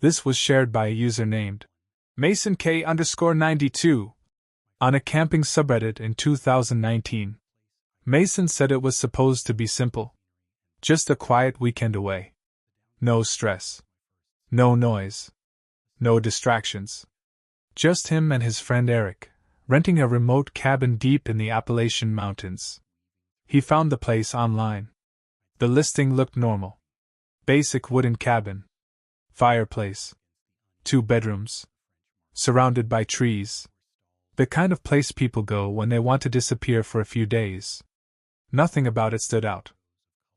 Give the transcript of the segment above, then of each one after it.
This was shared by a user named Mason K_92 on a camping subreddit in 2019. Mason said it was supposed to be simple. Just a quiet weekend away. No stress. No noise. No distractions. Just him and his friend Eric, renting a remote cabin deep in the Appalachian Mountains. He found the place online. The listing looked normal. Basic wooden cabin. Fireplace. 2 bedrooms. Surrounded by trees. The kind of place people go when they want to disappear for a few days. Nothing about it stood out.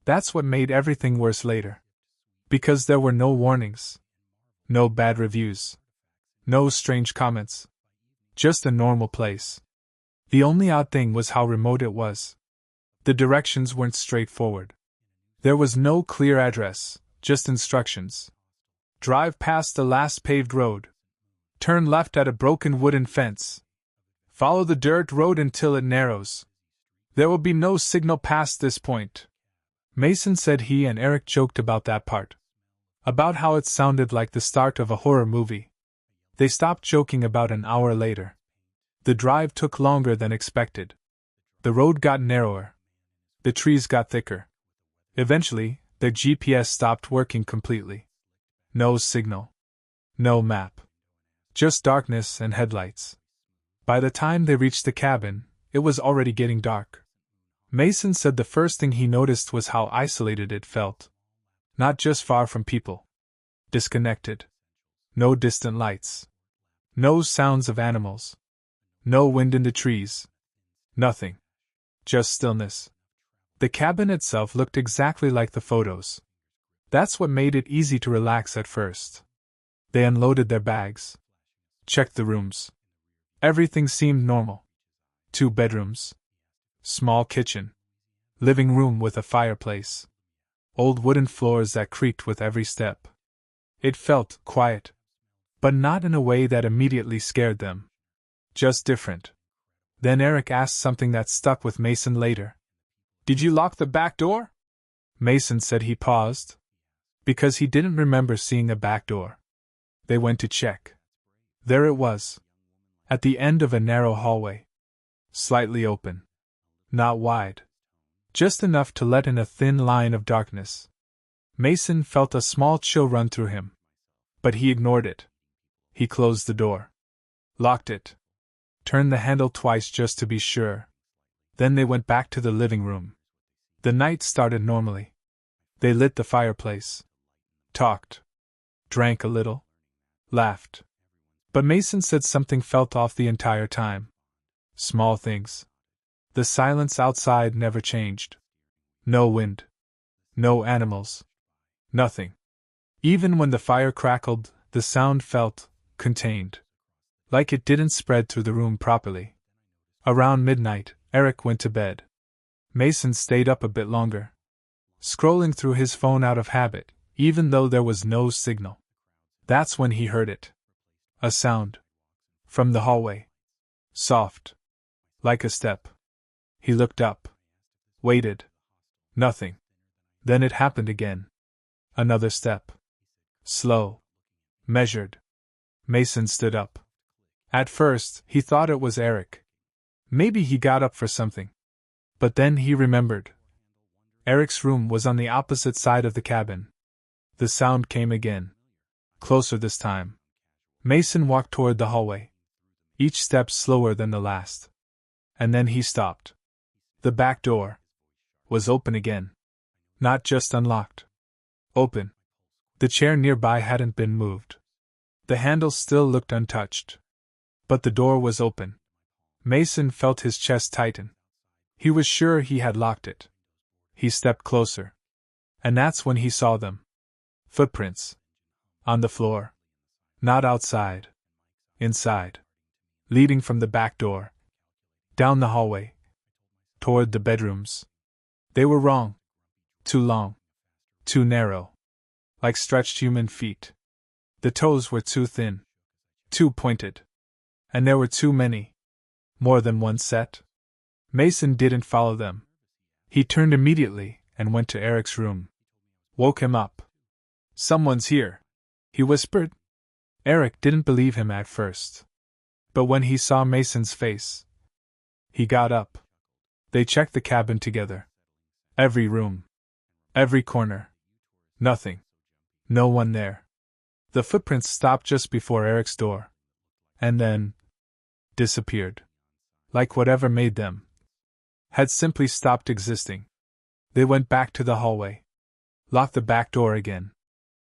That's what made everything worse later. Because there were no warnings. No bad reviews. No strange comments. Just a normal place. The only odd thing was how remote it was. The directions weren't straightforward. There was no clear address, just instructions. Drive past the last paved road. Turn left at a broken wooden fence. Follow the dirt road until it narrows. There will be no signal past this point. Mason said he and Eric joked about that part. About how it sounded like the start of a horror movie. They stopped joking about an hour later. The drive took longer than expected. The road got narrower. The trees got thicker. Eventually, their GPS stopped working completely. No signal. No map. Just darkness and headlights. By the time they reached the cabin, it was already getting dark. Mason said the first thing he noticed was how isolated it felt. Not just far from people. Disconnected. No distant lights. No sounds of animals. No wind in the trees. Nothing. Just stillness. The cabin itself looked exactly like the photos. That's what made it easy to relax at first. They unloaded their bags. Checked the rooms. Everything seemed normal. 2 bedrooms. Small kitchen. Living room with a fireplace. Old wooden floors that creaked with every step. It felt quiet. But not in a way that immediately scared them. Just different. Then Eric asked something that stuck with Mason later. "Did you lock the back door?" Mason said he paused. Because he didn't remember seeing a back door. They went to check. There it was. At the end of a narrow hallway. Slightly open. Not wide. Just enough to let in a thin line of darkness. Mason felt a small chill run through him. But he ignored it. He closed the door. Locked it. Turned the handle twice just to be sure. Then they went back to the living room. The night started normally. They lit the fireplace. Talked. Drank a little. Laughed. But Mason said something felt off the entire time. Small things. The silence outside never changed. No wind. No animals. Nothing. Even when the fire crackled, the sound felt contained. Like it didn't spread through the room properly. Around midnight, Eric went to bed. Mason stayed up a bit longer. Scrolling through his phone out of habit, even though there was no signal. That's when he heard it. A sound. From the hallway. Soft. Like a step. He looked up. Waited. Nothing. Then it happened again. Another step. Slow. Measured. Mason stood up. At first, he thought it was Eric. Maybe he got up for something. But then he remembered. Eric's room was on the opposite side of the cabin. The sound came again. Closer this time. Mason walked toward the hallway. Each step slower than the last. And then he stopped. The back door was open again. Not just unlocked. Open. The chair nearby hadn't been moved. The handle still looked untouched. But the door was open. Mason felt his chest tighten. He was sure he had locked it. He stepped closer. And that's when he saw them. Footprints. On the floor. Not outside. Inside. Leading from the back door. Down the hallway. Toward the bedrooms. They were wrong. Too long. Too narrow. Like stretched human feet. The toes were too thin. Too pointed. And there were too many. More than one set. Mason didn't follow them. He turned immediately and went to Eric's room. Woke him up. "Someone's here," he whispered. Eric didn't believe him at first. But when he saw Mason's face, he got up. They checked the cabin together. Every room. Every corner. Nothing. No one there. The footprints stopped just before Eric's door. And then disappeared. Like whatever made them had simply stopped existing. They went back to the hallway. Locked the back door again.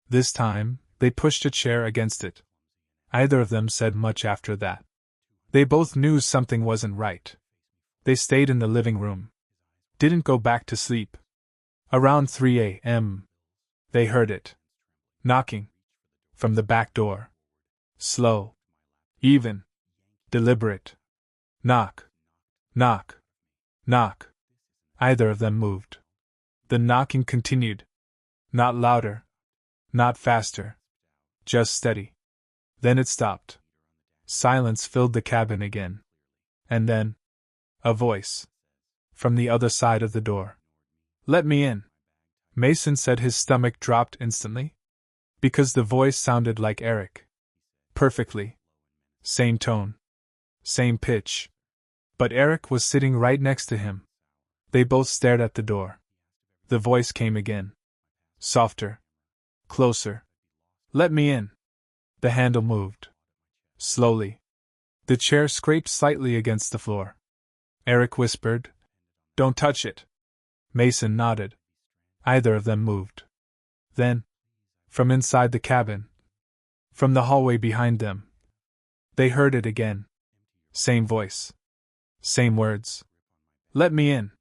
This time, they pushed a chair against it. Neither of them said much after that. They both knew something wasn't right. They stayed in the living room. Didn't go back to sleep. Around 3 a.m., they heard it. Knocking. From the back door. Slow. Even. Deliberate. Knock. Knock. Knock. Neither of them moved. The knocking continued. Not louder. Not faster. Just steady. Then it stopped. Silence filled the cabin again. And then, a voice. From the other side of the door. Let me in. Mason said. His stomach dropped instantly. Because the voice sounded like Eric. Perfectly. Same tone. Same pitch. But Eric was sitting right next to him. They both stared at the door. The voice came again. Softer. Closer. Let me in. The handle moved. Slowly. The chair scraped slightly against the floor. Eric whispered, "Don't touch it." Mason nodded. Either of them moved. Then, from inside the cabin, from the hallway behind them, they heard it again. Same voice. Same words. Let me in.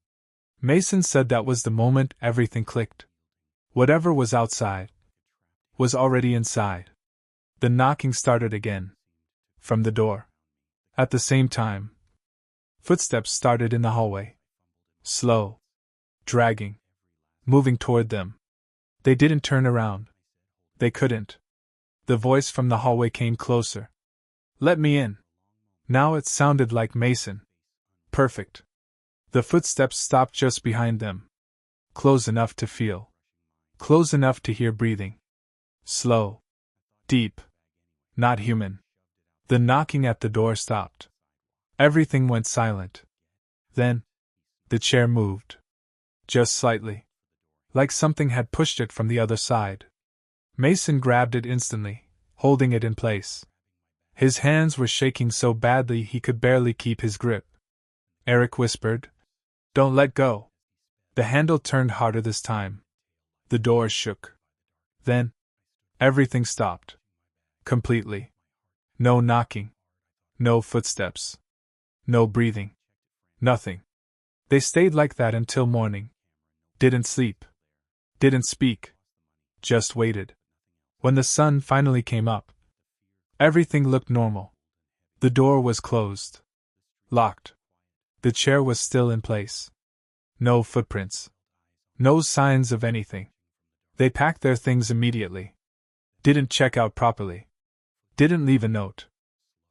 Mason said that was the moment everything clicked. Whatever was outside was already inside. The knocking started again. From the door. At the same time, footsteps started in the hallway. Slow. Dragging. Moving toward them. They didn't turn around. They couldn't. The voice from the hallway came closer. Let me in. Now it sounded like Mason. Perfect. The footsteps stopped just behind them. Close enough to feel. Close enough to hear breathing. Slow. Deep. Not human. The knocking at the door stopped. Everything went silent. Then, the chair moved. Just slightly. Like something had pushed it from the other side. Mason grabbed it instantly, holding it in place. His hands were shaking so badly he could barely keep his grip. Eric whispered, "Don't let go." The handle turned harder this time. The door shook. Then, everything stopped. Completely. No knocking. No footsteps. No breathing. Nothing. They stayed like that until morning. Didn't sleep. Didn't speak. Just waited. When the sun finally came up, everything looked normal. The door was closed. Locked. The chair was still in place. No footprints. No signs of anything. They packed their things immediately. Didn't check out properly. Didn't leave a note.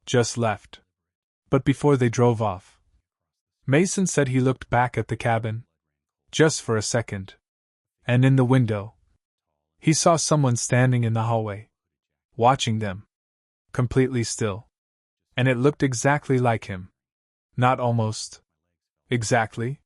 Just left. But before they drove off, Mason said he looked back at the cabin. Just for a second. And in the window, he saw someone standing in the hallway. Watching them. Completely still. And it looked exactly like him. Not almost. Exactly.